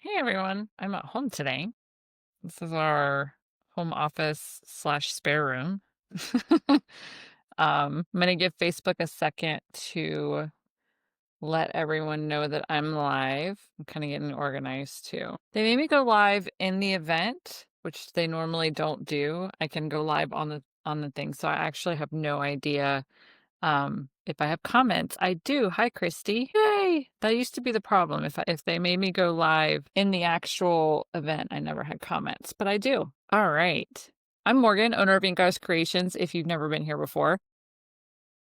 Hey everyone, I'm at home today. This is our home office slash spare room. I'm gonna give Facebook a second to let everyone know that I'm live. I'm kind of getting organized too. They made me go live in the event, which they normally don't do. I can go live on the thing, so I actually have no idea if I have comments. I do. Hi, Christy. Yay! That used to be the problem. If they made me go live in the actual event, I never had comments, but I do. All right. I'm Morgan, owner of Ink Creations, if you've never been here before.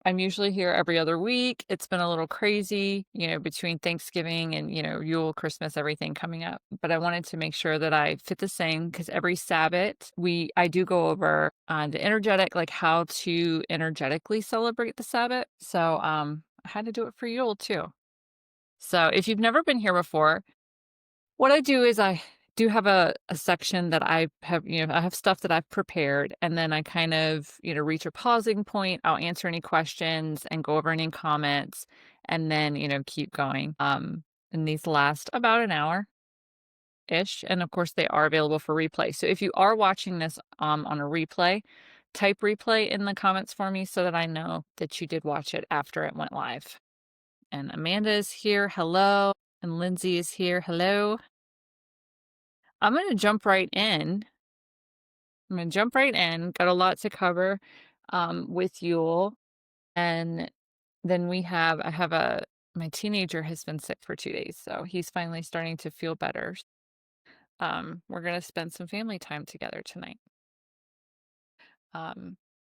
I'm usually here every other week. It's been a little crazy, between Thanksgiving and, Yule, Christmas, everything coming up. But I wanted to make sure that I fit the same because every Sabbath I do go over the energetic, like how to energetically celebrate the Sabbath. So I had to do it for Yule too. So if you've never been here before, what I do is I do have a section that I have, I have stuff that I've prepared, and then I kind of, reach a pausing point. I'll answer any questions and go over any comments, and then, keep going. And these last about an hour ish. And of course, they are available for replay. So if you are watching this on a replay, type replay in the comments for me so that I know that you did watch it after it went live. And Amanda is here. Hello. And Lindsay is here. Hello. I'm going to jump right in. Got a lot to cover with Yule. And then my teenager has been sick for 2 days, so he's finally starting to feel better. We're going to spend some family time together tonight.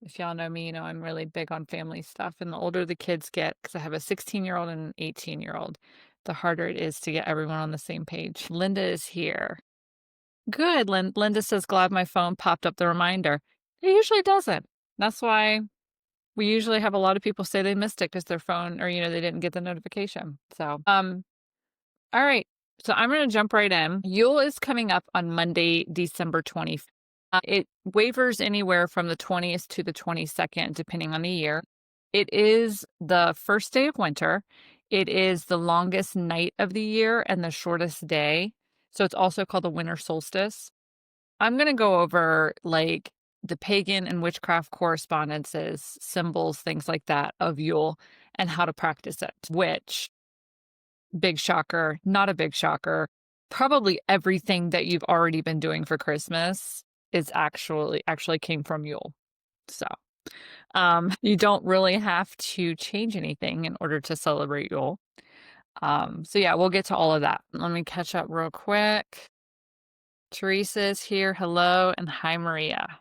If y'all know me, I'm really big on family stuff. And the older the kids get, because I have a 16-year-old and an 18-year-old, the harder it is to get everyone on the same page. Linda is here. Good. Linda says, glad my phone popped up the reminder. It usually doesn't. That's why we usually have a lot of people say they missed it because their phone or, they didn't get the notification. So, all right. So I'm going to jump right in. Yule is coming up on Monday, December 20th. It wavers anywhere from the 20th to the 22nd, depending on the year. It is the first day of winter. It is the longest night of the year and the shortest day. So it's also called the Winter Solstice. I'm going to go over like the pagan and witchcraft correspondences, symbols, things like that of Yule and how to practice it, which, big shocker, not a big shocker, probably everything that you've already been doing for Christmas is actually came from Yule. So you don't really have to change anything in order to celebrate Yule. So yeah, we'll get to all of that. Let me catch up real quick. Teresa's here. Hello. And hi, Maria.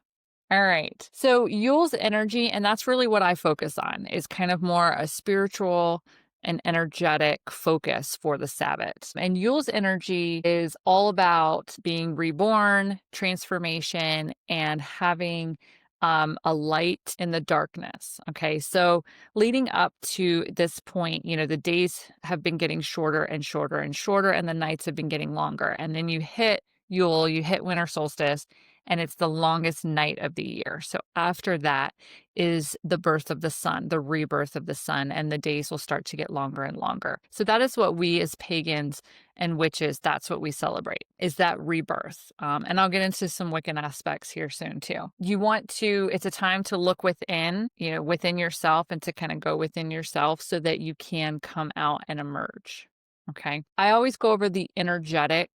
All right. So Yule's energy, and that's really what I focus on, is kind of more a spiritual and energetic focus for the Sabbath. And Yule's energy is all about being reborn, transformation, and having a light in the darkness. Okay. So leading up to this point, the days have been getting shorter and shorter and shorter, and the nights have been getting longer. And then you hit Yule, you hit winter solstice, and it's the longest night of the year. So after that is the birth of the sun, the rebirth of the sun, and the days will start to get longer and longer. So that is what we as pagans and witches, that's what we celebrate, is that rebirth. And I'll get into some Wiccan aspects here soon too. It's a time to look within, within yourself, and to kind of go within yourself so that you can come out and emerge. Okay. I always go over the energetic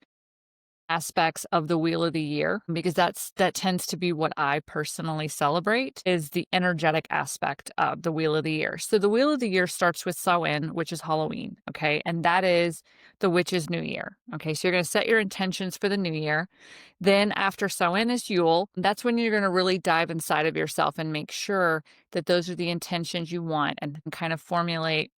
aspects of the wheel of the year because that tends to be what I personally celebrate, is the energetic aspect of the wheel of the year. So the wheel of the year starts with Samhain, which is Halloween, okay? And that is the witch's new year. Okay, so you're going to set your intentions for the new year. Then after Samhain is Yule. That's when you're going to really dive inside of yourself and make sure that those are the intentions you want, and kind of formulate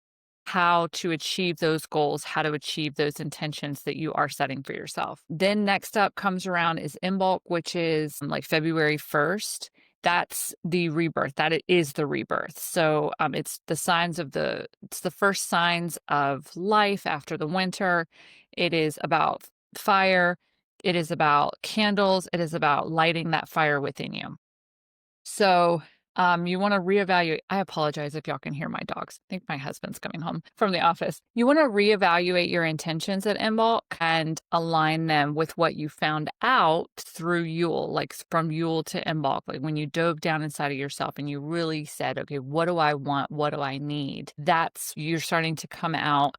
how to achieve those goals, how to achieve those intentions that you are setting for yourself. Then next up comes around is Imbolc, which is like February 1st. That's the rebirth. That is the rebirth. So it's the first signs of life after the winter. It is about fire. It is about candles. It is about lighting that fire within you. So You want to reevaluate. I apologize if y'all can hear my dogs. I think my husband's coming home from the office. You want to reevaluate your intentions at Imbolc and align them with what you found out through Yule, like from Yule to Imbolc, like when you dove down inside of yourself and you really said, okay, what do I want? What do I need? That's you're starting to come out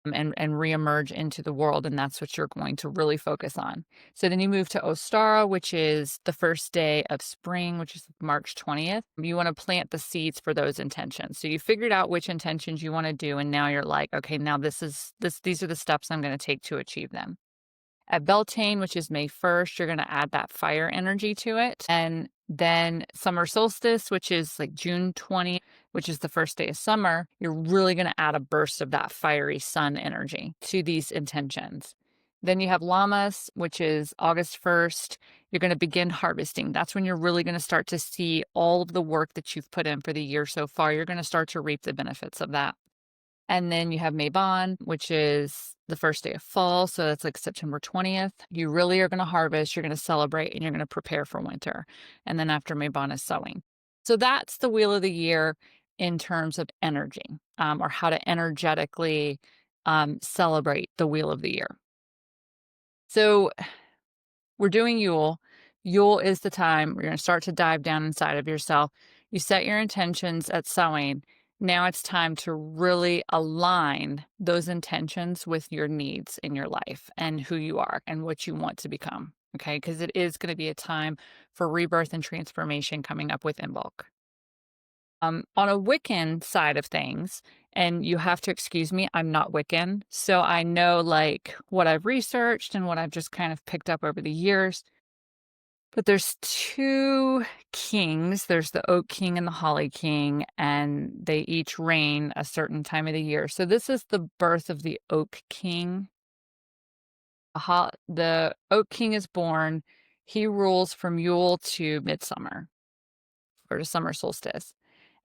and reemerge into the world, and that's what you're going to really focus on. So then you move to Ostara, which is the first day of spring, which is March 20th. You want to plant the seeds for those intentions. So you figured out which intentions you want to do, and now you're like, okay, now these are the steps I'm going to take to achieve them. At Beltane, which is May 1st, you're going to add that fire energy to it. And then Summer Solstice, which is like June 20th, which is the first day of summer, you're really going to add a burst of that fiery sun energy to these intentions. Then you have Lammas, which is August 1st. You're going to begin harvesting. That's when you're really going to start to see all of the work that you've put in for the year so far. You're going to start to reap the benefits of that. And then you have Mabon, which is the first day of fall. So that's like September 20th. You really are going to harvest, you're going to celebrate, and you're going to prepare for winter. And then after Mabon is sowing. So that's the wheel of the year in terms of energy, or how to energetically celebrate the wheel of the year. So we're doing Yule. Yule is the time where you're going to start to dive down inside of yourself. You set your intentions at sowing. Now it's time to really align those intentions with your needs in your life and who you are and what you want to become. Okay, because it is going to be a time for rebirth and transformation coming up with Imbolc. On a Wiccan side of things, and you have to excuse me, I'm not Wiccan, so I know like what I've researched and what I've just kind of picked up over the years. But there's two kings. There's the Oak King and the Holly King, and they each reign a certain time of the year. So this is the birth of the Oak King. The Oak King is born. He rules from Yule to midsummer, or to summer solstice.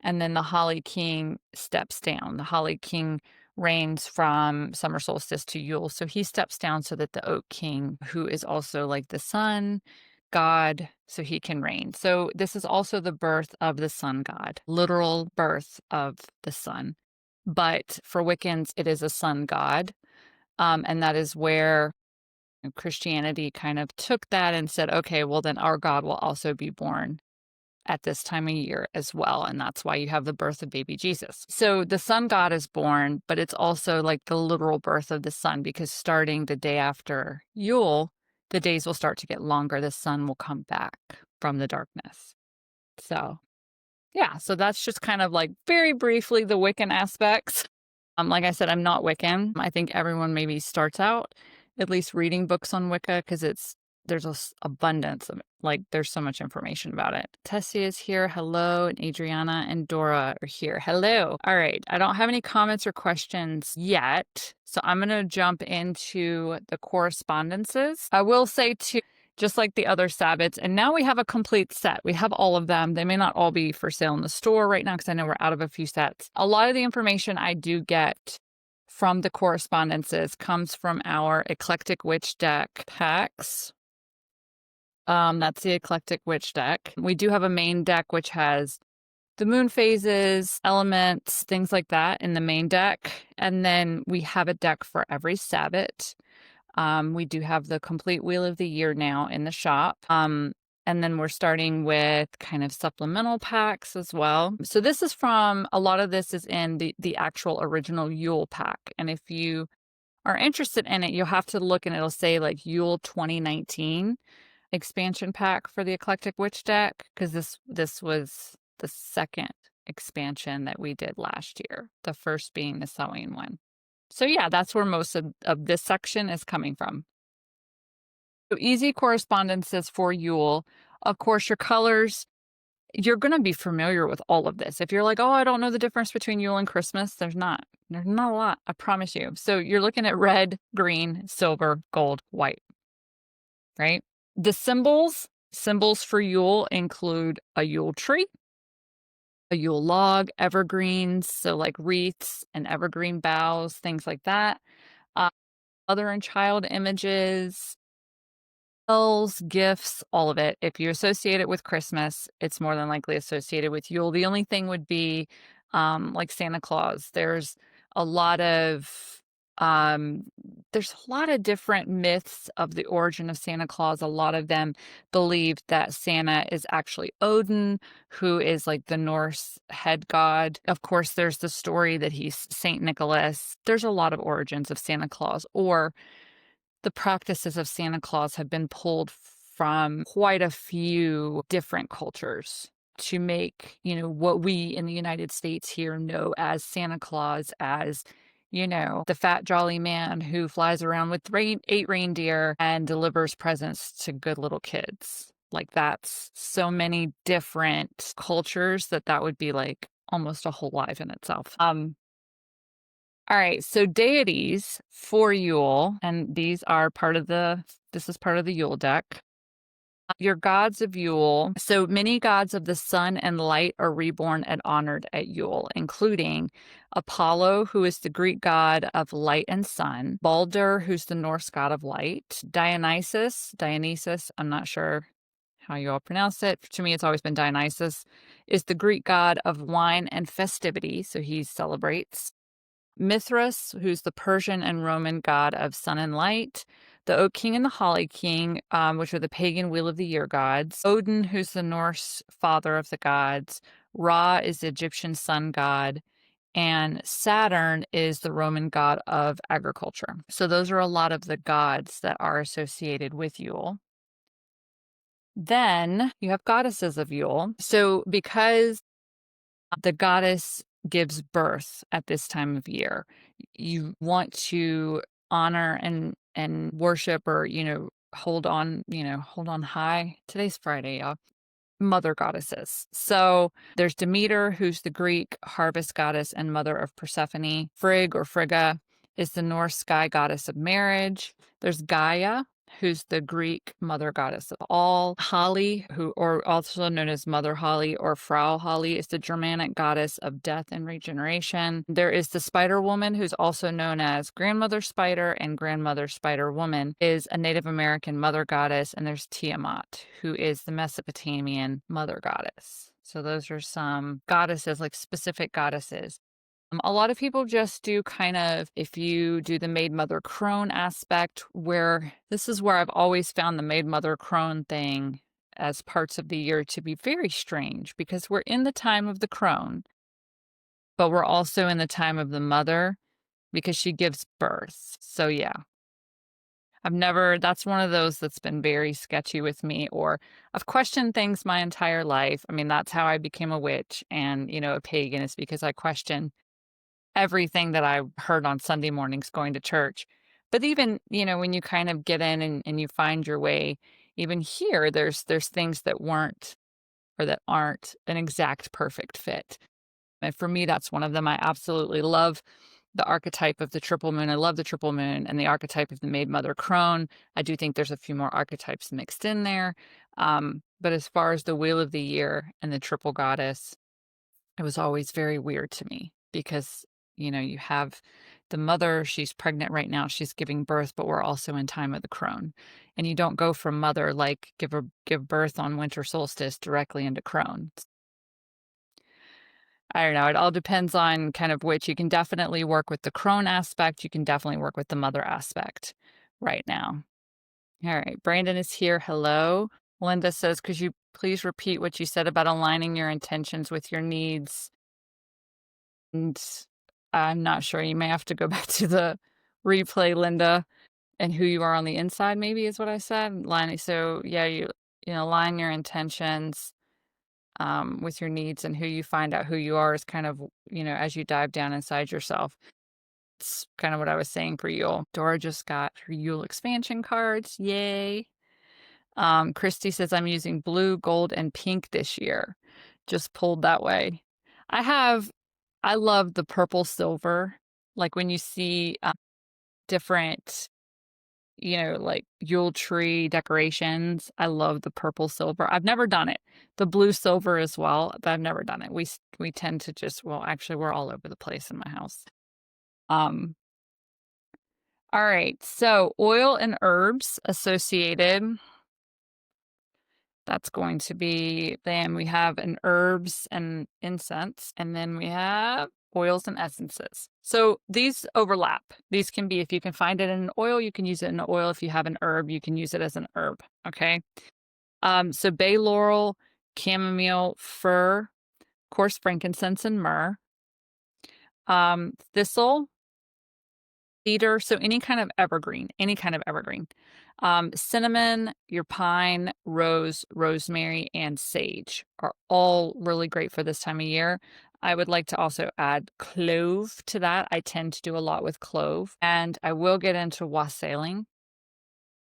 And then the Holly King steps down. The Holly King reigns from summer solstice to Yule. So he steps down so that the Oak King, who is also like the sun god, so he can reign. So this is also the birth of the sun god, literal birth of the sun. But for Wiccans, it is a sun god. And that is where Christianity kind of took that and said, okay, well, then our God will also be born at this time of year as well. And that's why you have the birth of baby Jesus. So the sun god is born, but it's also like the literal birth of the sun, because starting the day after Yule, the days will start to get longer. The sun will come back from the darkness. So yeah, so that's just kind of like very briefly the Wiccan aspects. Like I said, I'm not Wiccan. I think everyone maybe starts out at least reading books on Wicca, because there's a abundance of like there's so much information about it. Tessie is here. Hello. And Adriana and Dora are here. Hello. All right. I don't have any comments or questions yet, so I'm going to jump into the correspondences. I will say too, just like the other Sabbats, and now we have a complete set. We have all of them. They may not all be for sale in the store right now because I know we're out of a few sets. A lot of the information I do get from the correspondences comes from our Eclectic Witch deck packs. That's the Eclectic Witch deck. We do have a main deck which has the moon phases, elements, things like that in the main deck. And then we have a deck for every Sabbat. We do have the complete Wheel of the Year now in the shop. And then we're starting with kind of supplemental packs as well. So this is from, a lot of this is in the actual original Yule pack. And if you are interested in it, you'll have to look and it'll say like Yule 2019 expansion pack for the Eclectic Witch deck, because this was the second expansion that we did last year, the first being the sewing one. So yeah, that's where most of this section is coming from. So easy correspondences for Yule. Of course, your colors, you're going to be familiar with all of this. If you're like, oh, I don't know the difference between Yule and Christmas, there's not a lot, I promise you. So you're looking at red, green, silver, gold, white, right? The symbols for Yule include a Yule tree, a Yule log, evergreens, so like wreaths and evergreen boughs, things like that. Mother and child images, Bells, gifts, all of it. If you associate it with Christmas, it's more than likely associated with Yule. The only thing would be, like Santa Claus. A lot of, um, there's a lot of different myths of the origin of Santa Claus. A lot of them believe that Santa is actually Odin, who is like the Norse head god. Of course, there's the story that he's Saint Nicholas. There's a lot of origins of Santa Claus, or the practices of Santa Claus have been pulled from quite a few different cultures to make, what we in the United States here know as Santa Claus as, the fat, jolly man who flies around with 8 reindeer and delivers presents to good little kids. Like, that's so many different cultures that would be like almost a whole life in itself. All right, so deities for Yule, and this is part of the Yule deck. Your gods of Yule. So many gods of the sun and light are reborn and honored at Yule, including Apollo, who is the Greek god of light and sun, Balder, who's the Norse god of light, Dionysus, I'm not sure how you all pronounce it. To me, it's always been Dionysus, is the Greek god of wine and festivity, so he celebrates. Mithras, who's the Persian and Roman god of sun and light, the Oak King and the Holly King, which are the pagan Wheel of the Year gods, Odin, who's the Norse father of the gods, Ra is the Egyptian sun god, and Saturn is the Roman god of agriculture. So those are a lot of the gods that are associated with Yule. Then you have goddesses of Yule. So because the goddess gives birth at this time of year, you want to honor and worship, or hold on high. Today's Friday, y'all. Mother goddesses. So there's Demeter, who's the Greek harvest goddess and mother of Persephone. Frigg or Frigga is the Norse sky goddess of marriage. There's Gaia, who's the Greek mother goddess of all. Holly, or also known as Mother Holly or Frau Holly, is the Germanic goddess of death and regeneration. There is the Spider Woman, who's also known as Grandmother Spider and Grandmother Spider Woman, is a Native American mother goddess. And there's Tiamat, who is the Mesopotamian mother goddess. So those are some goddesses, like specific goddesses. A lot of people just do if you do the maid mother crone aspect, where this is where I've always found the maid mother crone thing as parts of the year to be very strange, because we're in the time of the crone, but we're also in the time of the mother because she gives birth. So yeah, that's one of those that's been very sketchy with me, or I've questioned things my entire life. I mean, that's how I became a witch and, a pagan, is because I questioned everything that I heard on Sunday mornings going to church. But even, when you kind of get in and you find your way, even here, there's things that weren't, or that aren't an exact perfect fit. And for me, that's one of them. I absolutely love the archetype of the triple moon. I love the triple moon and the archetype of the maid mother crone. I do think there's a few more archetypes mixed in there. But as far as the wheel of the year and the triple goddess, it was always very weird to me, because you have the mother, she's pregnant right now, she's giving birth, but we're also in time of the crone. And you don't go from mother, like give birth on winter solstice, directly into crone. I don't know. It all depends on kind of which. You can definitely work with the crone aspect. You can definitely work with the mother aspect right now. All right. Brandon is here. Hello. Linda says, could you please repeat what you said about aligning your intentions with your needs? And I'm not sure. You may have to go back to the replay, Linda, and who you are on the inside, maybe is what I said. So yeah, align your intentions with your needs, and who you find out who you are is kind of, as you dive down inside yourself. It's kind of what I was saying for Yule. Dora just got her Yule expansion cards. Yay. Christy says, I'm using blue, gold, and pink this year. Just pulled that way. I love the purple silver. Like when you see different, like Yule tree decorations, I love the purple silver. I've never done it. The blue silver as well, but I've never done it. We tend to just, well, actually, we're all over the place in my house. Um, all right. So oil and herbs associated That's going to be, then we have an herbs and incense, and then we have oils and essences. So these overlap. These can be, if you can find it in an oil, you can use it in an oil. If you have an herb, you can use it as an herb. Okay. So bay laurel, chamomile, fir, of course, frankincense and myrrh, thistle, cedar, so any kind of evergreen, cinnamon, your pine, rose, rosemary, and sage are all really great for this time of year. I would like to also add clove to that. I tend to do a lot with clove, and I will get into wassailing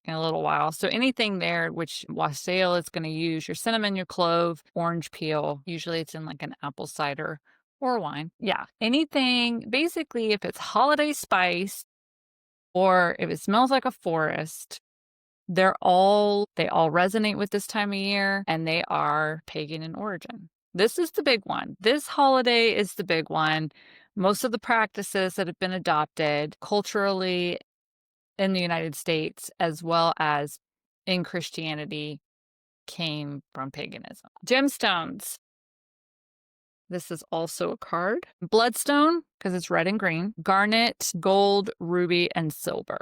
in a little while. So anything there, which wassail is going to use your cinnamon, your clove, orange peel. Usually it's in like an apple cider or wine. Yeah, anything, basically, if it's holiday spice or if it smells like a forest, they all resonate with this time of year, and they are pagan in origin. This is the big one. This holiday is the big one. Most of the practices that have been adopted culturally in the United States, as well as in Christianity, came from paganism. Gemstones. This is also a card. Bloodstone, because it's red and green. Garnet, gold, ruby, and silver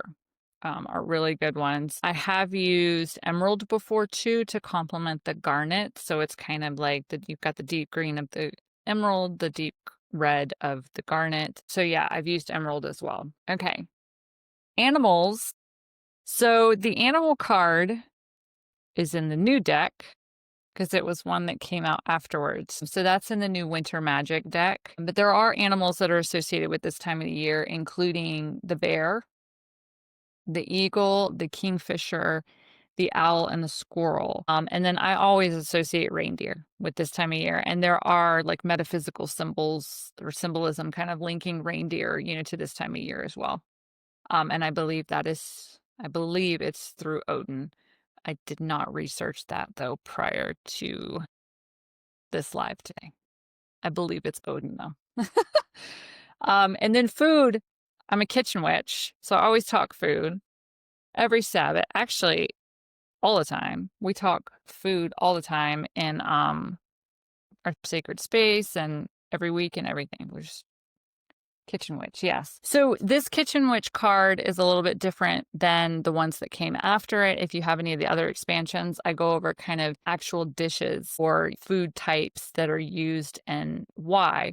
are really good ones. I have used emerald before too to complement the garnet. So it's kind of like you've got the deep green of the emerald, the deep red of the garnet. So yeah, I've used emerald as well. Okay. Animals. So the animal card is in the new deck because it was one that came out afterwards. So that's in the new Winter Magick deck. But there are animals that are associated with this time of the year, including the bear, the eagle, the kingfisher, the owl, and the squirrel. And then I always associate reindeer with this time of year. And there are like metaphysical symbols or symbolism kind of linking reindeer, to this time of year as well. And I believe it's through Odin. I did not research that though prior to this live today. I believe it's Odin though. And then food. I'm a kitchen witch, so I always talk food every Sabbath. Actually, all the time. We talk food all the time in our sacred space and every week and everything. We're just kitchen witch, yes. So this kitchen witch card is a little bit different than the ones that came after it. If you have any of the other expansions, I go over kind of actual dishes or food types that are used and why.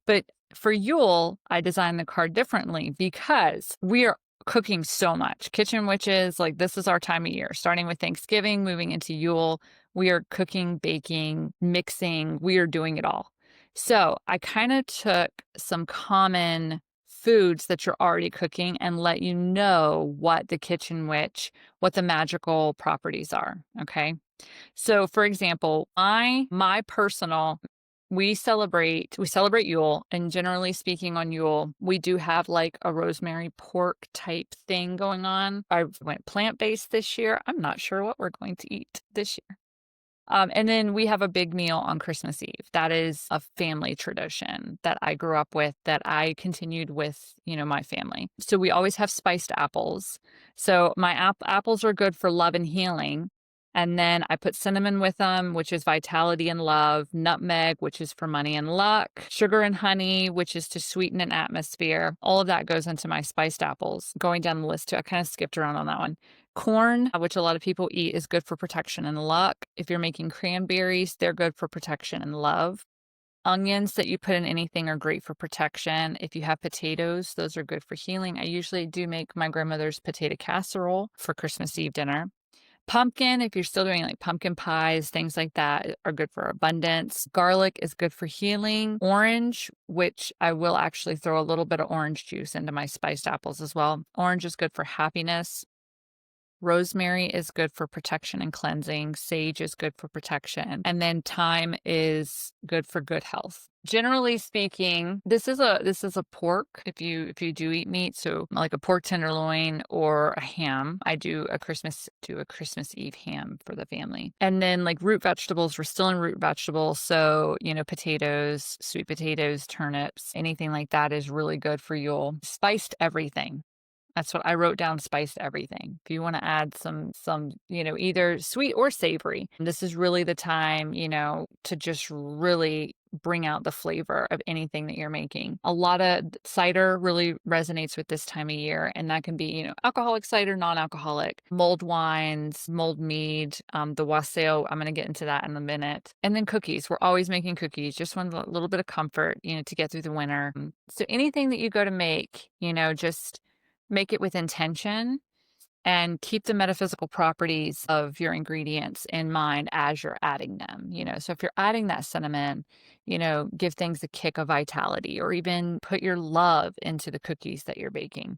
But for Yule, I designed the card differently because we are cooking so much. Kitchen witches, like this is our time of year, starting with Thanksgiving, moving into Yule. We are cooking, baking, mixing. We are doing it all. So I kind of took some common foods that you're already cooking and let you know what the kitchen witch, what the magical properties are. Okay. So for example, my personal, we celebrate Yule, and generally speaking on Yule, we do have like a rosemary pork type thing going on. I went plant-based this year. I'm not sure what we're going to eat this year. And then we have a big meal on Christmas Eve. That is a family tradition that I grew up with, that I continued with, my family. So we always have spiced apples. So my apples are good for love and healing. And then I put cinnamon with them, which is vitality and love, nutmeg, which is for money and luck, sugar and honey, which is to sweeten an atmosphere. All of that goes into my spiced apples. Going down the list too, I kind of skipped around on that one. Corn, which a lot of people eat, is good for protection and luck. If you're making cranberries, they're good for protection and love. Onions that you put in anything are great for protection. If you have potatoes, those are good for healing. I usually do make my grandmother's potato casserole for Christmas Eve dinner. Pumpkin, if you're still doing like pumpkin pies, things like that are good for abundance. Garlic is good for healing. Orange, which I will actually throw a little bit of orange juice into my spiced apples as well. Orange is good for happiness. Rosemary is good for protection and cleansing. Sage is good for protection. And then thyme is good for good health. Generally speaking, this is a pork if you do eat meat, so like a pork tenderloin or a ham. I do a Christmas Eve ham for the family. And then like root vegetables, we're still in root vegetables, so potatoes, sweet potatoes, turnips, anything like that is really good for Yule. Spiced everything. That's what I wrote down, spiced everything. If you wanna add some, either sweet or savory, this is really the time, to just really bring out the flavor of anything that you're making. A lot of cider really resonates with this time of year, and that can be, alcoholic cider, non-alcoholic, mulled wines, mulled mead, the wassail, I'm gonna get into that in a minute. And then cookies. We're always making cookies, just want a little bit of comfort, to get through the winter. So anything that you go to make, just make it with intention and keep the metaphysical properties of your ingredients in mind as you're adding them. So if you're adding that cinnamon, give things a kick of vitality, or even put your love into the cookies that you're baking.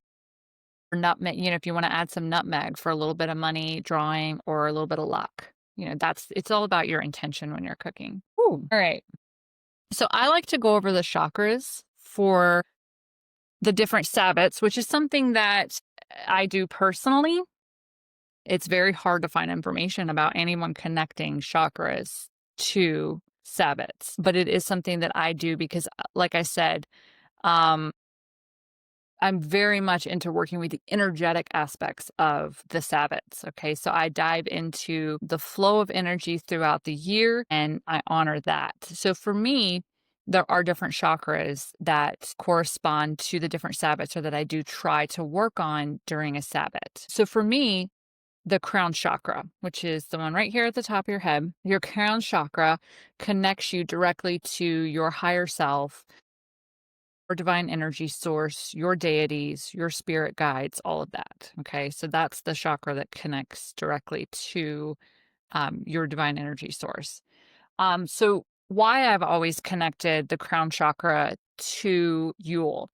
Or nutmeg, if you want to add some nutmeg for a little bit of money drawing or a little bit of luck. It's all about your intention when you're cooking. Ooh. All right. So I like to go over the chakras for the different Sabbats, which is something that I do personally. It's very hard to find information about anyone connecting chakras to Sabbats, but it is something that I do because, like I said, um, I'm very much into working with the energetic aspects of the Sabbats. Okay. So I dive into the flow of energy throughout the year and I honor that. So for me, there are different chakras that correspond to the different Sabbats, or that I do try to work on during a Sabbat. So for me, the crown chakra, which is the one right here at the top of your head, your crown chakra connects you directly to your higher self, your divine energy source, your deities, your spirit guides, all of that. Okay. So that's the chakra that connects directly to your divine energy source. So why I've always connected the crown chakra to Yule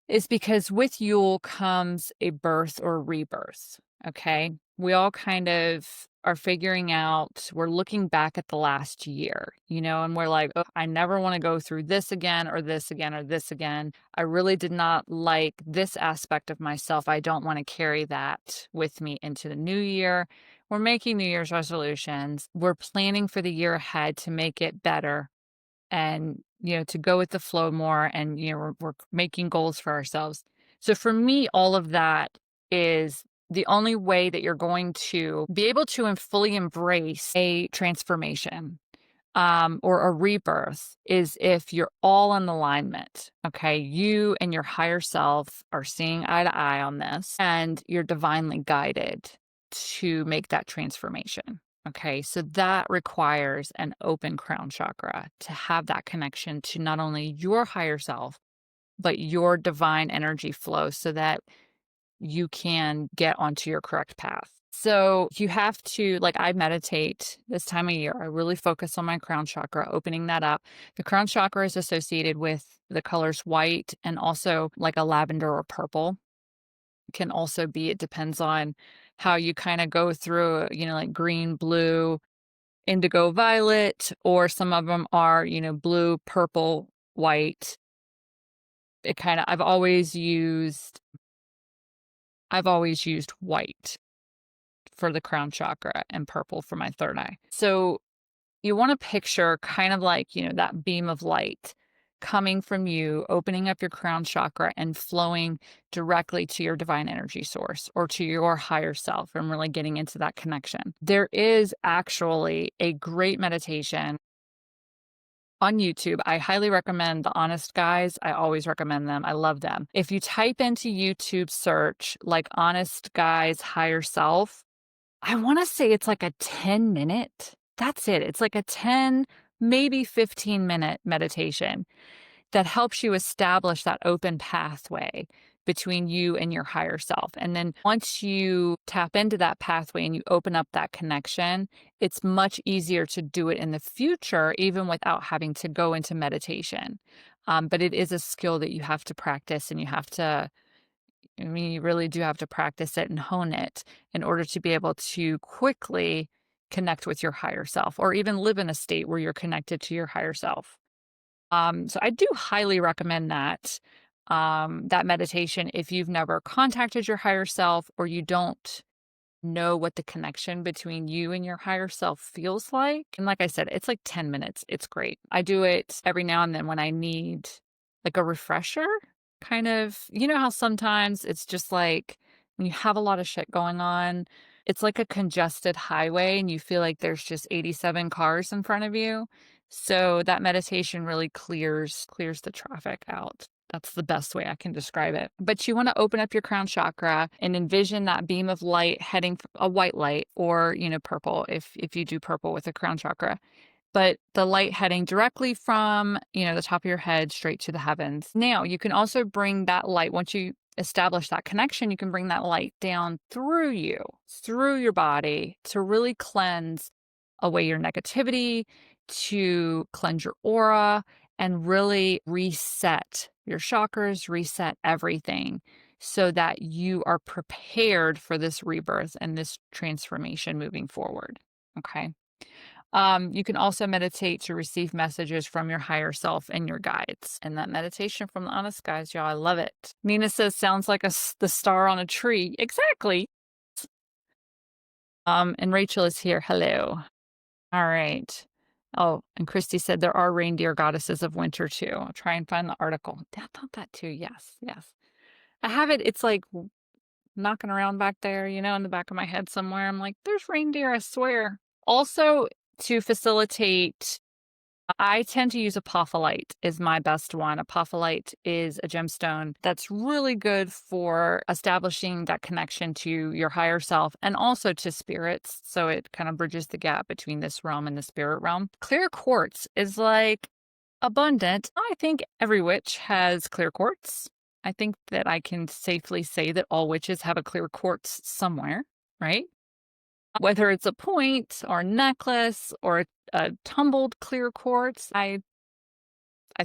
is because with Yule comes a birth or rebirth. Okay. We all kind of are figuring out, we're looking back at the last year, and we're like, oh, I never want to go through this again, or this again, or this again. I really did not like this aspect of myself. I don't want to carry that with me into the new year. We're making New Year's resolutions. We're planning for the year ahead to make it better and, to go with the flow more. And, we're making goals for ourselves. So for me, all of that is the only way that you're going to be able to fully embrace a transformation, or a rebirth, is if you're all in alignment. Okay. You and your higher self are seeing eye to eye on this, and you're divinely guided to make that transformation. Okay. So that requires an open crown chakra to have that connection to not only your higher self, but your divine energy flow, so that you can get onto your correct path. So you have to, like, I meditate this time of year. I really focus on my crown chakra, opening that up. The crown chakra is associated with the colors white and also like a lavender or purple. It can also be, it depends on how you kind of go through, like green, blue, indigo, violet, or some of them are, blue, purple, white. I've always used white for the crown chakra and purple for my third eye. So you want to picture kind of like, that beam of light coming from you, opening up your crown chakra and flowing directly to your divine energy source, or to your higher self, and really getting into that connection. There is actually a great meditation on YouTube. I highly recommend the Honest Guys. I always recommend them. I love them. If you type into YouTube search like Honest Guys Higher Self, I want to say it's like a 10-minute. That's it. It's like a 10, maybe 15-minute meditation that helps you establish that open pathway between you and your higher self. And then once you tap into that pathway and you open up that connection, it's much easier to do it in the future, even without having to go into meditation. But it is a skill that you have to practice, and you really do have to practice it and hone it in order to be able to quickly connect with your higher self, or even live in a state where you're connected to your higher self. So I do highly recommend that meditation if you've never contacted your higher self, or you don't know what the connection between you and your higher self feels like. And like I said, it's like 10 minutes. It's great. I do it every now and then when I need like a refresher. kind of, you know how sometimes it's just like when you have a lot of shit going on, it's like a congested highway and you feel like there's just 87 cars in front of you. So that meditation really clears the traffic out. That's the best way I can describe it. But you want to open up your crown chakra and envision that beam of light heading a white light or, purple if you do purple with a crown chakra, but the light heading directly from, the top of your head straight to the heavens. Now, you can also bring that light, once you establish that connection, you can bring that light down through you, through your body to really cleanse away your negativity, to cleanse your aura, and really reset your chakras, reset everything so that you are prepared for this rebirth and this transformation moving forward. Okay. You can also meditate to receive messages from your higher self and your guides. And that meditation from the honest guides, y'all, I love it. Nina says, sounds like the star on a tree. Exactly. And Rachel is here. Hello. All right. Oh, and Christy said there are reindeer goddesses of winter too. I'll try and find the article. I thought that too. Yes, yes. I have it. It's like knocking around back there, in the back of my head somewhere. I'm like, there's reindeer, I swear. Also, to facilitate, I tend to use apophyllite is my best one. Apophyllite is a gemstone that's really good for establishing that connection to your higher self and also to spirits. So it kind of bridges the gap between this realm and the spirit realm. Clear quartz is like abundant. I think every witch has clear quartz. I think that I can safely say that all witches have a clear quartz somewhere, right? Whether it's a point or a necklace or a tumbled clear quartz, I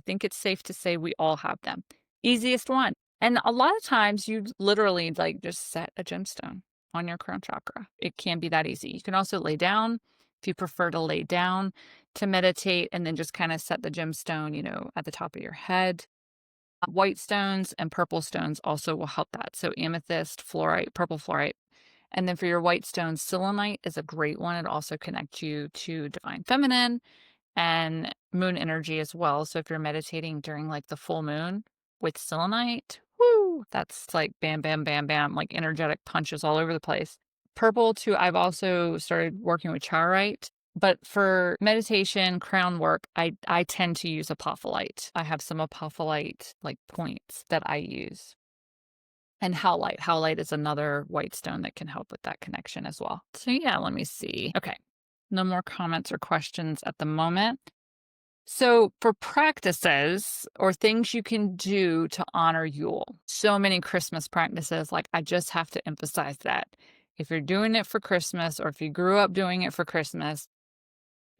think it's safe to say we all have them. Easiest one. And a lot of times you literally like just set a gemstone on your crown chakra. It can be that easy. You can also lay down if you prefer to lay down to meditate and then just kind of set the gemstone, at the top of your head. White stones and purple stones also will help that. So amethyst, fluorite, purple fluorite. And then for your white stones, selenite is a great one. It also connects you to divine feminine and moon energy as well. So if you're meditating during like the full moon with selenite, whoo, that's like bam, bam, bam, bam, like energetic punches all over the place. Purple too, I've also started working with charoite. But for meditation, crown work, I tend to use apophyllite. I have some apophyllite like points that I use. And howlite. Howlite is another white stone that can help with that connection as well. So yeah, let me see. Okay. No more comments or questions at the moment. So for practices or things you can do to honor Yule, so many Christmas practices, like I just have to emphasize that. If you're doing it for Christmas or if you grew up doing it for Christmas,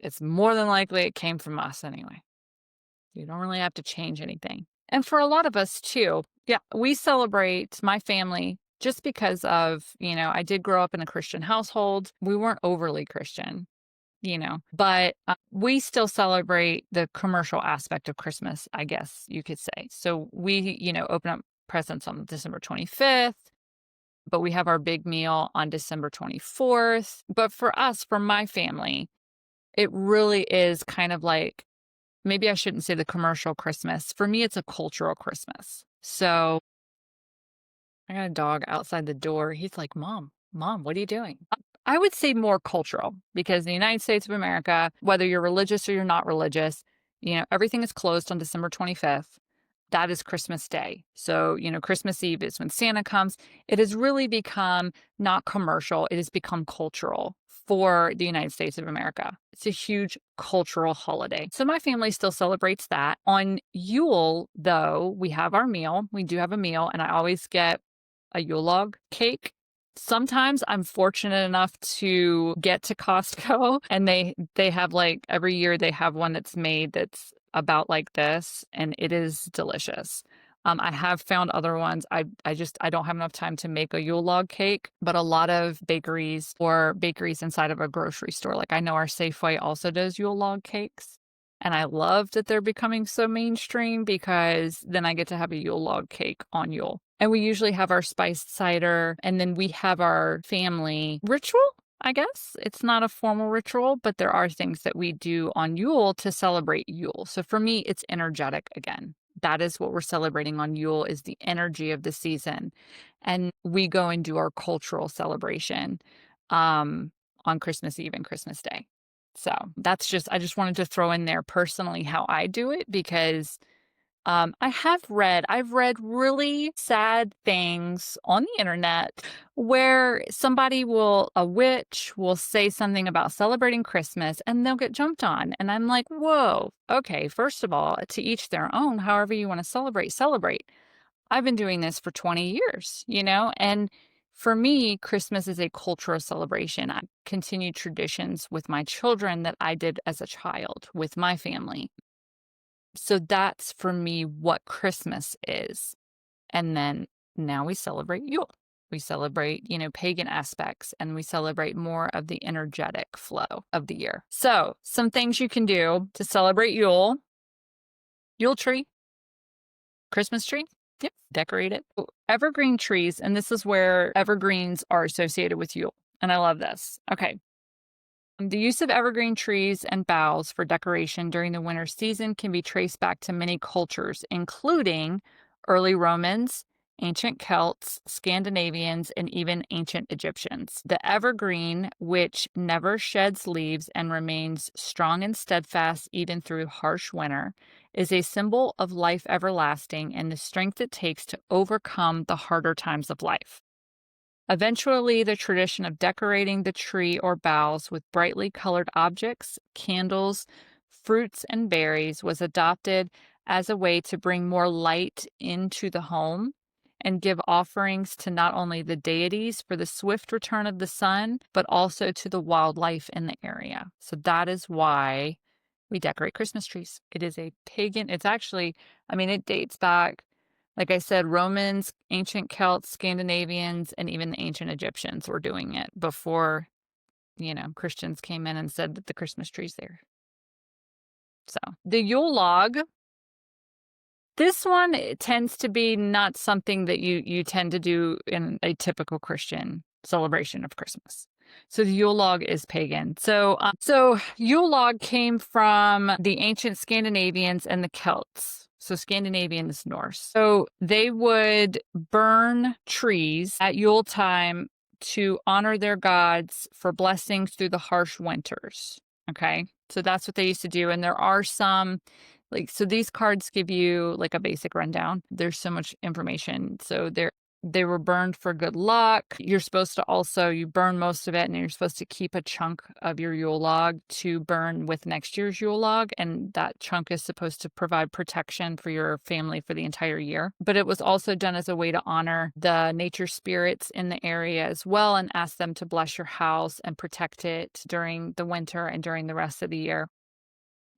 it's more than likely it came from us anyway. You don't really have to change anything. And for a lot of us too, yeah, we celebrate my family just because of, I did grow up in a Christian household. We weren't overly Christian, but we still celebrate the commercial aspect of Christmas, I guess you could say. So we, open up presents on December 25th, but we have our big meal on December 24th. But for us, for my family, it really is kind of like, maybe I shouldn't say the commercial Christmas. For me, it's a cultural Christmas. So I got a dog outside the door. He's like, Mom, what are you doing? I would say more cultural because in the United States of America, whether you're religious or you're not religious, everything is closed on December 25th. That is Christmas Day. So, Christmas Eve is when Santa comes. It has really become not commercial. It has become cultural for the United States of America. It's a huge cultural holiday. So my family still celebrates that. On Yule, though, we have our meal. We do have a meal, and I always get a Yule log cake. Sometimes I'm fortunate enough to get to Costco and they have like every year they have one that's made that's about like this and it is delicious. I have found other ones. I don't have enough time to make a Yule log cake, but a lot of bakeries or bakeries inside of a grocery store, like I know our Safeway also does Yule log cakes. And I love that they're becoming so mainstream because then I get to have a Yule log cake on Yule. And we usually have our spiced cider and then we have our family ritual, I guess. It's not a formal ritual, but there are things that we do on Yule to celebrate Yule. So for me, it's energetic again. that is what we're celebrating on Yule, is the energy of the season. And we go and do our cultural celebration on Christmas Eve and Christmas Day. So that's just, I just wanted to throw in there personally how I do it, because I've read really sad things on the internet where a witch will say something about celebrating Christmas and they'll get jumped on. And I'm like, whoa, okay, first of all, to each their own, however you want to celebrate, celebrate. I've been doing this for 20 years, and for me, Christmas is a cultural celebration. I continue traditions with my children that I did as a child with my family. So that's for me what Christmas is. And then now we celebrate Yule. We celebrate, pagan aspects, and we celebrate more of the energetic flow of the year. So some things you can do to celebrate Yule: Yule tree, Christmas tree. Yep, decorate it. Evergreen trees, and this is where evergreens are associated with Yule. And I love this. Okay. The use of evergreen trees and boughs for decoration during the winter season can be traced back to many cultures, including early Romans, ancient Celts, Scandinavians, and even ancient Egyptians. The evergreen, which never sheds leaves and remains strong and steadfast even through harsh winter, is a symbol of life everlasting and the strength it takes to overcome the harder times of life. Eventually, the tradition of decorating the tree or boughs with brightly colored objects, candles, fruits, and berries was adopted as a way to bring more light into the home and give offerings to not only the deities for the swift return of the sun, but also to the wildlife in the area. So that is why we decorate Christmas trees. It is a pagan, it's actually, it dates back, like I said, Romans, ancient Celts, Scandinavians, and even the ancient Egyptians were doing it before, Christians came in and said that the Christmas tree's there. So the Yule log, this one tends to be not something that you tend to do in a typical Christian celebration of Christmas. So the Yule log is pagan. So Yule log came from the ancient Scandinavians and the Celts. So Scandinavian is Norse. So they would burn trees at Yule time to honor their gods for blessings through the harsh winters. Okay. So that's what they used to do. And there are some, so these cards give you like a basic rundown. There's so much information. So they were burned for good luck. You're supposed to you burn most of it, and you're supposed to keep a chunk of your Yule log to burn with next year's Yule log. And that chunk is supposed to provide protection for your family for the entire year. But it was also done as a way to honor the nature spirits in the area as well, and ask them to bless your house and protect it during the winter and during the rest of the year.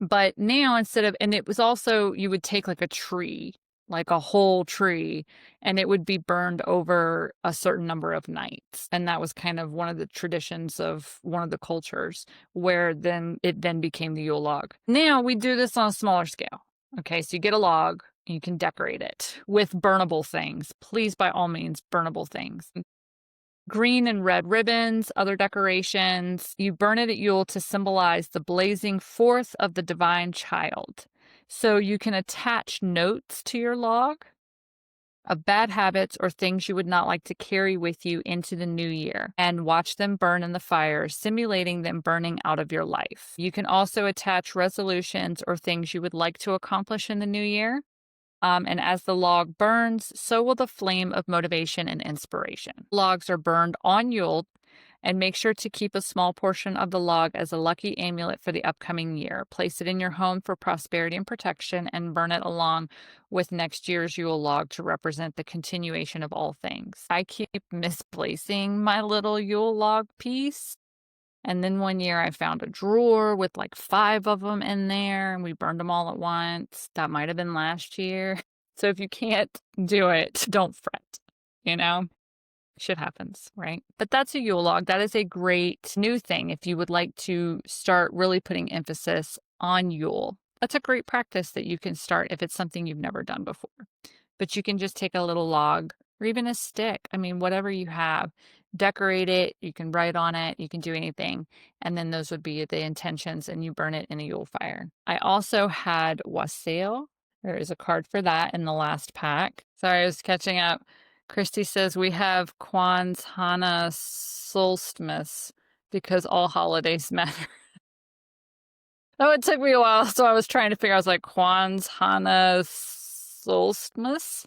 But now and it was also, you would take like a tree, like a whole tree, and it would be burned over a certain number of nights. And that was kind of one of the traditions of one of the cultures, where it became the Yule log. Now we do this on a smaller scale. Okay, so you get a log and you can decorate it with burnable things. Please, by all means, burnable things. Green and red ribbons, other decorations. You burn it at Yule to symbolize the blazing forth of the divine child. So you can attach notes to your log of bad habits or things you would not like to carry with you into the new year, and watch them burn in the fire, simulating them burning out of your life. You can also attach resolutions or things you would like to accomplish in the new year. And as the log burns, so will the flame of motivation and inspiration. Logs are burned on Yule, and make sure to keep a small portion of the log as a lucky amulet for the upcoming year. Place it in your home for prosperity and protection, and burn it along with next year's Yule log to represent the continuation of all things. I keep misplacing my little Yule log piece. And then one year I found a drawer with like 5 of them in there, and we burned them all at once. That might have been last year. So if you can't do it, don't fret, shit happens, right? But that's a Yule log. That is a great new thing if you would like to start really putting emphasis on Yule. That's a great practice that you can start if it's something you've never done before. But you can just take a little log or even a stick. Whatever you have, decorate it. You can write on it. You can do anything. And then those would be the intentions, and you burn it in a Yule fire. I also had wassail. There is a card for that in the last pack. Sorry, I was catching up. Christy says we have Hana Solstice because all holidays matter. Oh, it took me a while, so I was trying to figure. I was like Hana Solstice.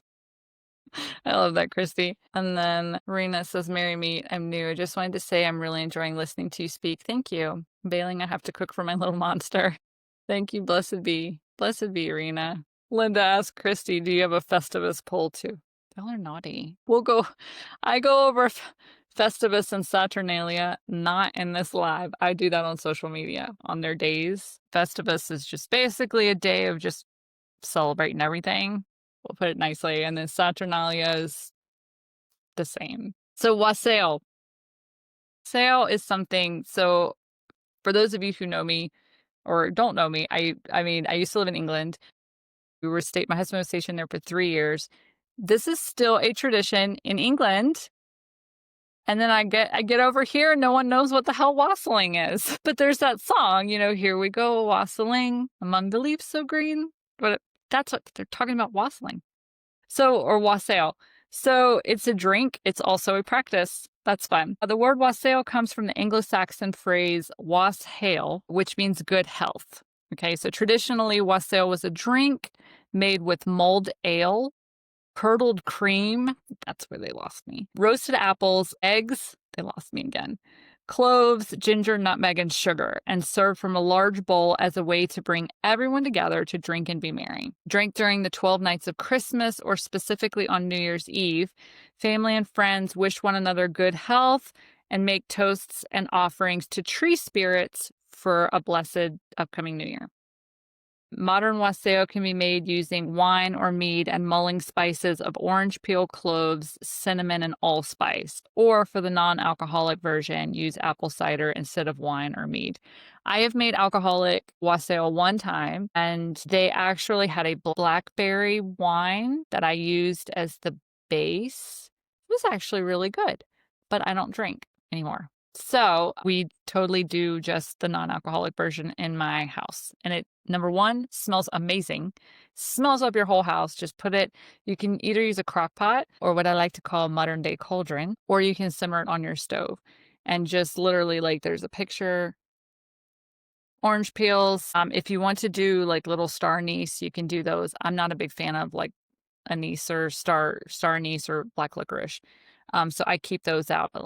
I love that, Christy. And then Rena says, Mary Meet, I'm new. I just wanted to say I'm really enjoying listening to you speak. Thank you. Bailing, I have to cook for my little monster. Thank you, blessed be. Blessed be, Rena. Linda asked Christy, do you have a Festivus poll too? Y'all are naughty. I go over Festivus and Saturnalia, not in this live. I do that on social media on their days. Festivus is just basically a day of just celebrating everything. We'll put it nicely. And then Saturnalia is the same. So wassail. Wassail is something, so for those of you who know me or don't know me, I mean, I used to live in England. My husband was stationed there for 3 years. This is still a tradition in England. And then I get over here and no one knows what the hell wassailing is. But there's that song, here we go wassailing among the leaves so green. But that's what they're talking about, wassailing. Or wassail. So it's a drink. It's also a practice. That's fun. The word wassail comes from the Anglo-Saxon phrase wassail, which means good health. Okay, so traditionally wassail was a drink made with mulled ale, curdled cream, that's where they lost me, roasted apples, eggs, they lost me again, cloves, ginger, nutmeg, and sugar, and served from a large bowl as a way to bring everyone together to drink and be merry. Drink during the 12 nights of Christmas or specifically on New Year's Eve. Family and friends wish one another good health and make toasts and offerings to tree spirits for a blessed upcoming New Year. Modern wassail can be made using wine or mead and mulling spices of orange peel, cloves, cinnamon, and allspice. Or for the non-alcoholic version, use apple cider instead of wine or mead. I have made alcoholic wassail one time, and they actually had a blackberry wine that I used as the base. It was actually really good, but I don't drink anymore. So we totally do just the non-alcoholic version in my house. And it, number one, smells amazing. Smells up your whole house. Just you can either use a crock pot or what I like to call modern day cauldron, or you can simmer it on your stove. And just literally there's a picture, orange peels. If you want to do little star anise, you can do those. I'm not a big fan of anise or star anise or black licorice. So I keep those out, but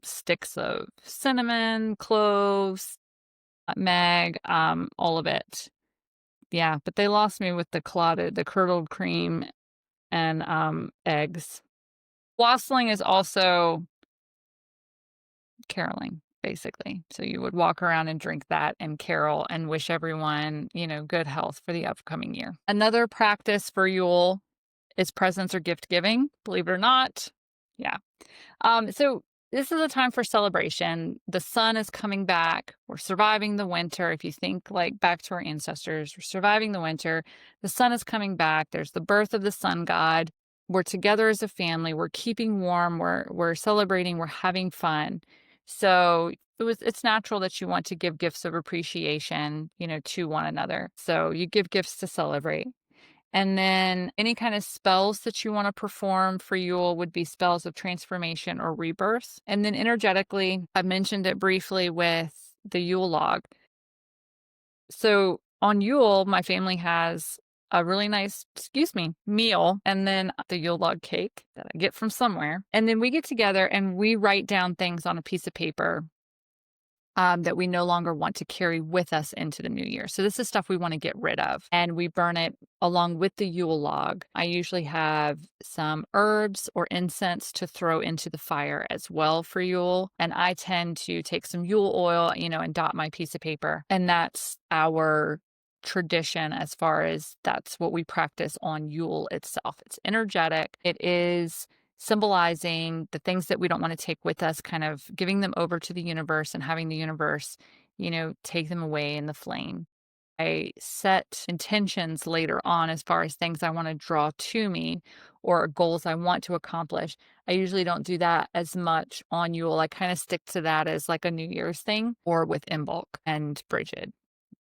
sticks of cinnamon, cloves, nutmeg, all of it. Yeah, but they lost me with the curdled cream and eggs. Wassailing is also caroling, basically. So you would walk around and drink that and carol and wish everyone, good health for the upcoming year. Another practice for Yule is presents or gift giving, believe it or not. Yeah. So this is a time for celebration. The sun is coming back. We're surviving the winter. If you think back to our ancestors, we're surviving the winter. The sun is coming back. There's the birth of the sun god. We're together as a family. We're keeping warm. We're celebrating. We're having fun. So it's natural that you want to give gifts of appreciation, to one another. So you give gifts to celebrate. And then any kind of spells that you want to perform for Yule would be spells of transformation or rebirth. And then energetically, I mentioned it briefly with the Yule log. So on Yule, my family has a really nice, meal, and then the Yule log cake that I get from somewhere. And then we get together and we write down things on a piece of paper that we no longer want to carry with us into the new year. So this is stuff we want to get rid of, and we burn it along with the Yule log. I usually have some herbs or incense to throw into the fire as well for Yule. And I tend to take some Yule oil, and dot my piece of paper. And that's our tradition as far as that's what we practice on Yule itself. It's energetic. It is symbolizing the things that we don't want to take with us, kind of giving them over to the universe and having the universe, take them away in the flame. I set intentions later on as far as things I want to draw to me or goals I want to accomplish. I usually don't do that as much on Yule. I kind of stick to that as a New Year's thing or with Imbolc and Bridget.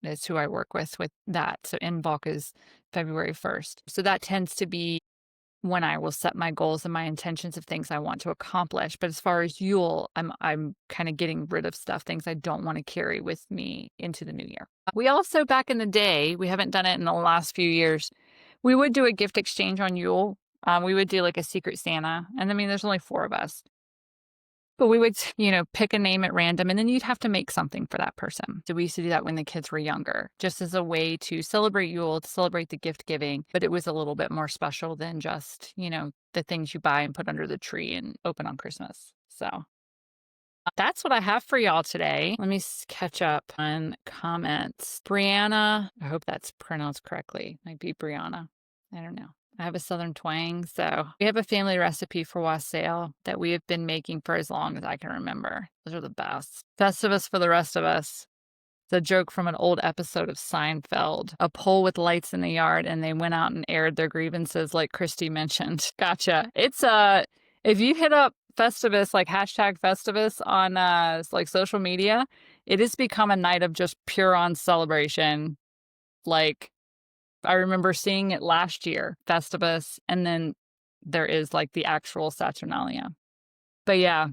is who I work with that. So in bulk is February 1st. So that tends to be when I will set my goals and my intentions of things I want to accomplish. But as far as Yule, I'm kind of getting rid of stuff, things I don't want to carry with me into the new year. We also, back in the day, we haven't done it in the last few years, we would do a gift exchange on Yule. We would do like a secret Santa. And I mean, there's only 4 of us. But we would, pick a name at random, and then you'd have to make something for that person. So we used to do that when the kids were younger, just as a way to celebrate Yule, to celebrate the gift giving. But it was a little bit more special than just, the things you buy and put under the tree and open on Christmas. So that's what I have for y'all today. Let me catch up on comments. Brianna, I hope that's pronounced correctly. Might be Brianna. I don't know. I have a southern twang, so we have a family recipe for wassail that we have been making for as long as I can remember. Those are the best. Festivus for the rest of us. It's a joke from an old episode of Seinfeld. A pole with lights in the yard, and they went out and aired their grievances like Christy mentioned. Gotcha. It's if you hit up Festivus, like hashtag Festivus on like social media, it has become a night of just pure on celebration. Like, I remember seeing it last year, Festivus, and then there is like the actual Saturnalia. But yeah,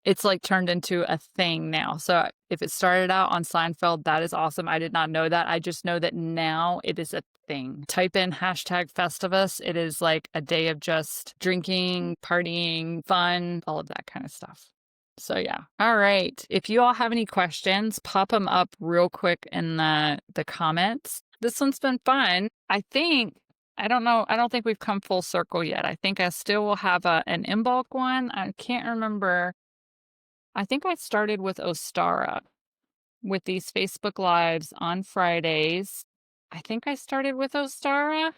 it's like turned into a thing now. So if it started out on Seinfeld, that is awesome. I did not know that. I just know that now it is a thing. Type in hashtag Festivus. It is like a day of just drinking, partying, fun, all of that kind of stuff. So yeah. All right. If you all have any questions, pop them up real quick in the comments. This one's been fun. I don't know. I don't think we've come full circle yet. I think I still will have an in bulk one. I can't remember. I think I started with Ostara with these Facebook Lives on Fridays. I think I started with Ostara.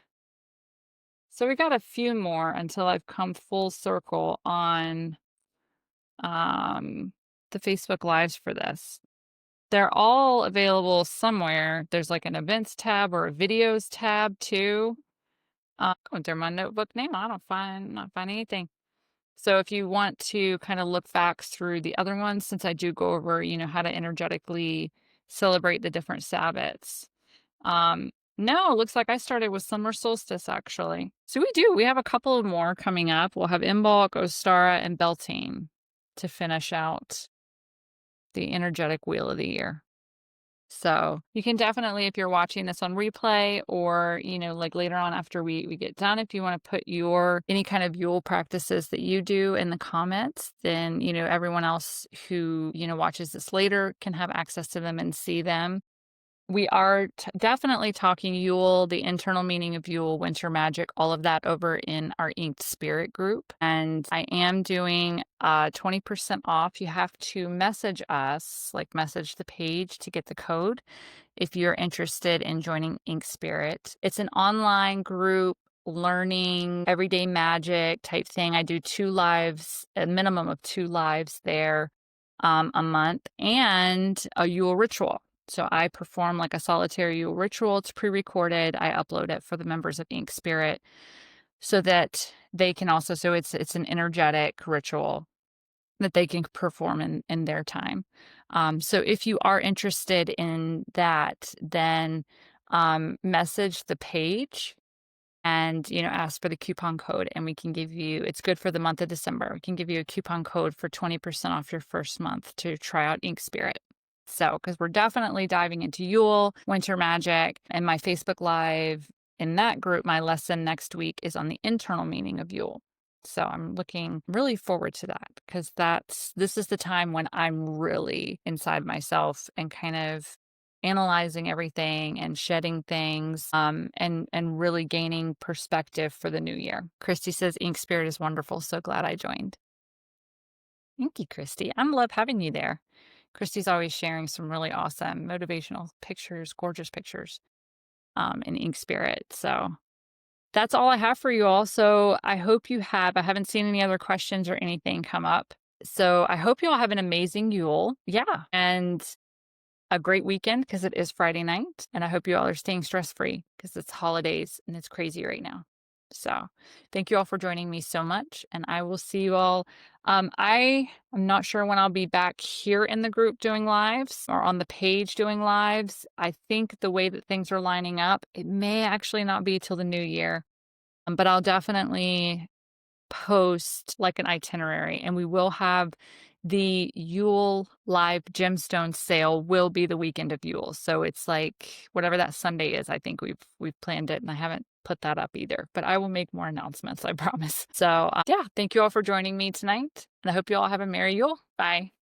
So we got a few more until I've come full circle on the Facebook Lives for this. They're all available somewhere. There's like an events tab or a videos tab too. Going through my notebook name, I not find anything. So if you want to kind of look back through the other ones, since I do go over, how to energetically celebrate the different Sabbats. No, it looks like I started with Summer Solstice actually. So we have a couple more coming up. We'll have Imbolc, Ostara, and Beltane to finish out the energetic wheel of the year. So you can definitely, if you're watching this on replay or, like later on after we get done, if you want to put any kind of Yule practices that you do in the comments, then, everyone else who, watches this later can have access to them and see them. We are definitely talking Yule, the internal meaning of Yule, winter magic, all of that over in our Inked Spirit group. And I am doing 20% off. You have to message us, like message the page to get the code if you're interested in joining Inked Spirit. It's an online group, learning everyday magic type thing. I do 2 lives, a minimum of 2 lives there a month, and a Yule ritual. So I perform like a solitary Yule ritual. It's pre-recorded. I upload it for the members of Inked Spirit so that they can also, so it's an energetic ritual that they can perform in their time. So if you are interested in that, then message the page and, ask for the coupon code, and we can give you, it's good for the month of December. We can give you a coupon code for 20% off your first month to try out Inked Spirit. So, because we're definitely diving into Yule, winter magic, and my Facebook Live in that group, my lesson next week is on the internal meaning of Yule. So I'm looking really forward to that, because this is the time when I'm really inside myself and kind of analyzing everything and shedding things, and really gaining perspective for the new year. Christy says, Inked Spirit is wonderful. So glad I joined. Thank you, Christy. I love having you there. Christy's always sharing some really awesome motivational pictures, gorgeous pictures, in Inked Spirit. So that's all I have for you all. So I hope I haven't seen any other questions or anything come up. So I hope you all have an amazing Yule. Yeah. And a great weekend, because it is Friday night. And I hope you all are staying stress-free, because it's holidays and it's crazy right now. So thank you all for joining me so much, and I will see you all. I am not sure when I'll be back here in the group doing lives or on the page doing lives. I think the way that things are lining up, it may actually not be till the new year, but I'll definitely post like an itinerary, and we will have the Yule live gemstone sale will be the weekend of Yule. So it's like whatever that Sunday is, I think we've planned it, and I haven't put that up either, but I will make more announcements, I promise. So yeah, thank you all for joining me tonight, and I hope you all have a merry Yule. Bye.